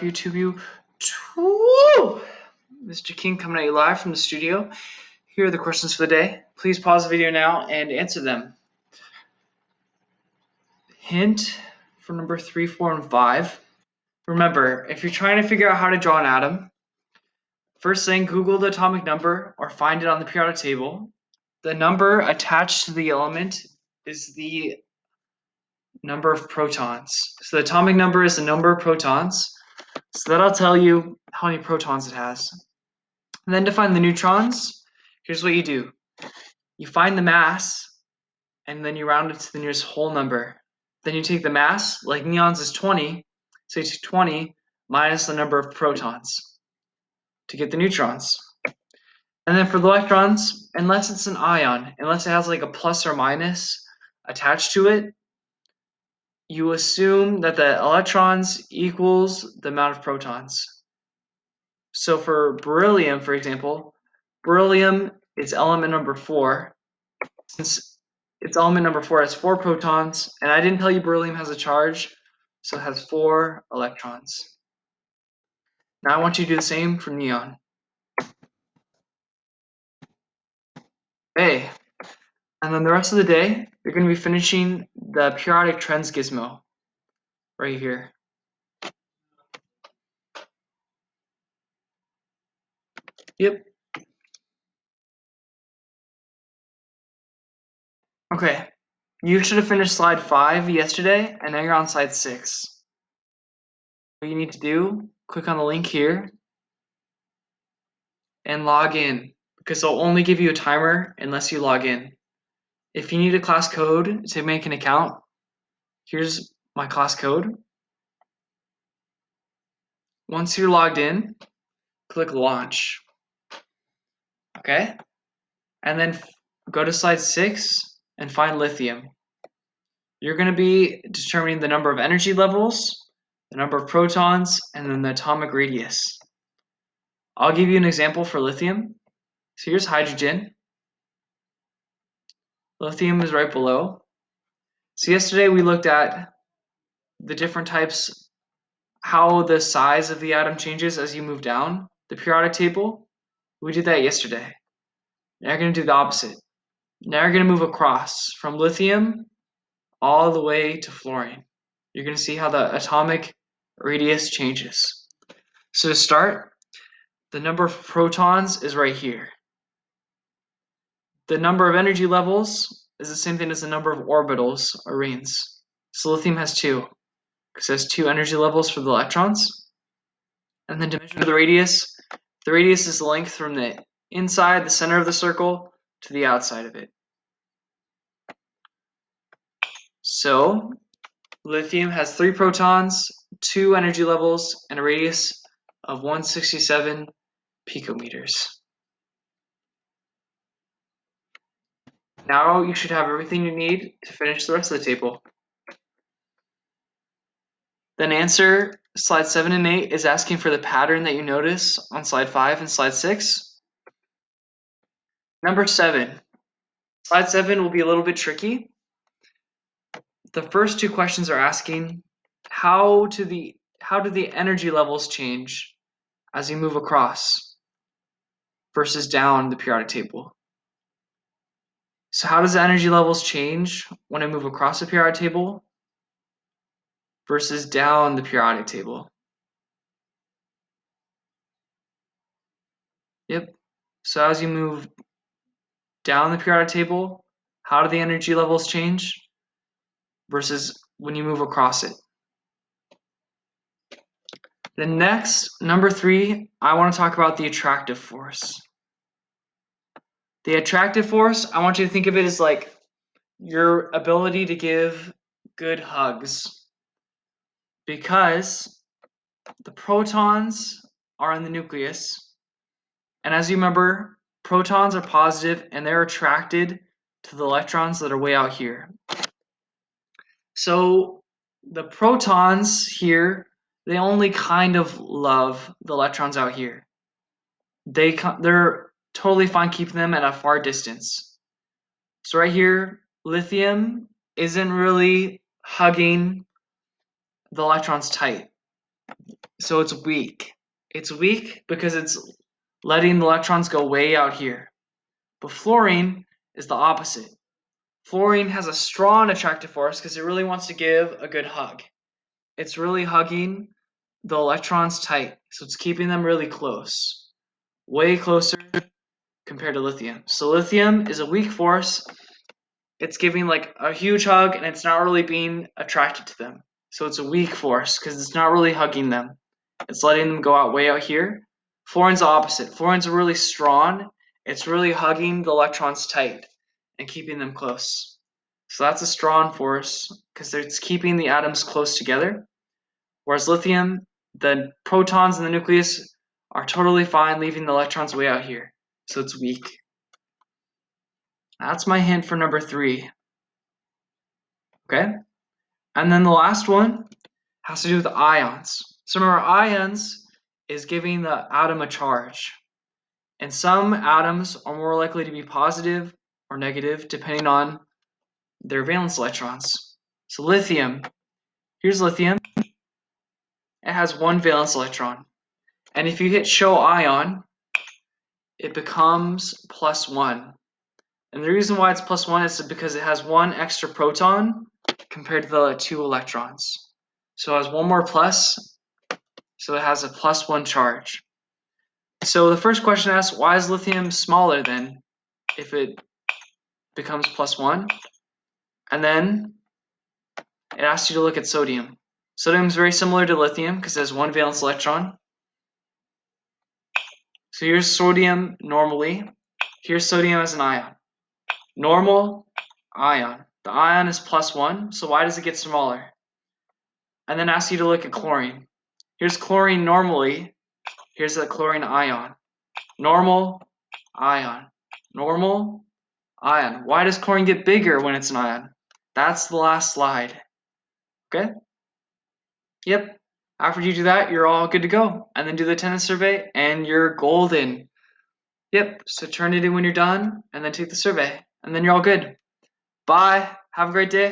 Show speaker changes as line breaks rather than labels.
YouTube. Woo! Mr. King coming at you live from the studio. Here are the questions for the day. Please pause the video now and answer them. Hint for number 3, 4, and 5. Remember, if you're trying to figure out how to draw an atom, first thing, Google the atomic number or find it on the periodic table. The number attached to the element is the number of protons. So the atomic number is the number of protons. So that'll tell you how many protons it has. And then to find the neutrons, here's what you do. You find the mass, and then you round it to the nearest whole number. Then you take the mass, like neon's is 20, so you take 20 minus the number of protons to get the neutrons. And then for the electrons, unless it's an ion, unless it has like a plus or minus attached to it, you assume that the electrons equals the amount of protons. So for beryllium, for example, beryllium is element number 4. Since its element number 4 has 4 protons, and I didn't tell you beryllium has a charge, so it has 4 electrons. Now I want you to do the same for neon. Okay, and then the rest of the day, you're going to be finishing the periodic trends gizmo right here. Yep. Okay, you should have finished slide 5 yesterday, and now you're on slide 6. What you need to do, click on the link here and log in, because they'll only give you a timer unless you log in. If you need a class code to make an account, here's my class code. Once you're logged in, click launch. Okay? And then go to slide 6 and find lithium. You're going to be determining the number of energy levels, the number of protons, and then the atomic radius. I'll give you an example for lithium. So here's hydrogen. Lithium is right below. So yesterday we looked at the different types, how the size of the atom changes as you move down the periodic table. We did that yesterday. Now you're going to do the opposite. Now you're going to move across from lithium all the way to fluorine. You're going to see how the atomic radius changes. So to start, the number of protons is right here. The number of energy levels is the same thing as the number of orbitals or rings. So lithium has 2, because it has 2 energy levels for the electrons. And then to measure the radius is the length from the inside, the center of the circle, to the outside of it. So lithium has 3 protons, 2 energy levels, and a radius of 167 picometers. Now you should have everything you need to finish the rest of the table. Then answer slide 7 and 8 is asking for the pattern that you notice on slide 5 and slide 6. Number 7. Slide 7 will be a little bit tricky. The first 2 questions are asking how do the energy levels change as you move across versus down the periodic table. So how does the energy levels change when I move across the periodic table versus down the periodic table? Yep. So as you move down the periodic table, how do the energy levels change versus when you move across it? The next, number 3, I want to talk about the attractive force. The attractive force, I want you to think of it as like your ability to give good hugs, because the protons are in the nucleus, and as you remember, protons are positive and they're attracted to the electrons that are way out here. So the protons here, they only kind of love the electrons out here. They're totally fine keeping them at a far distance. So right here, lithium isn't really hugging the electrons tight. So it's weak. It's weak because it's letting the electrons go way out here. But fluorine is the opposite. Fluorine has a strong attractive force because it really wants to give a good hug. It's really hugging the electrons tight, so it's keeping them really close, way closer compared to lithium. So lithium is a weak force. It's giving like a huge hug and it's not really being attracted to them. So it's a weak force because it's not really hugging them. It's letting them go out way out here. Fluorine's the opposite. Fluorine's really strong. It's really hugging the electrons tight and keeping them close. So that's a strong force because it's keeping the atoms close together. Whereas lithium, the protons in the nucleus are totally fine leaving the electrons way out here. So it's weak. That's my hint for number 3. Okay? And then the last one has to do with ions. So remember, ions is giving the atom a charge. And some atoms are more likely to be positive or negative depending on their valence electrons. So lithium, here's lithium. It has 1 valence electron. And if you hit show ion, it becomes +1. And the reason why it's +1 is because it has 1 extra proton compared to the 2 electrons. So it has 1 more plus, so it has a +1 charge. So the first question asks, why is lithium smaller then if it becomes +1? And then it asks you to look at sodium. Sodium is very similar to lithium because it has 1 valence electron. So here's sodium normally. Here's sodium as an ion. Normal, ion. The ion is +1, so why does it get smaller? And then asks you to look at chlorine. Here's chlorine normally. Here's the chlorine ion. Normal, ion. Normal, ion. Why does chlorine get bigger when it's an ion? That's the last slide. Okay? Yep. After you do that, you're all good to go. And then do the attendance survey, and you're golden. Yep. So turn it in when you're done, and then take the survey. And then you're all good. Bye. Have a great day.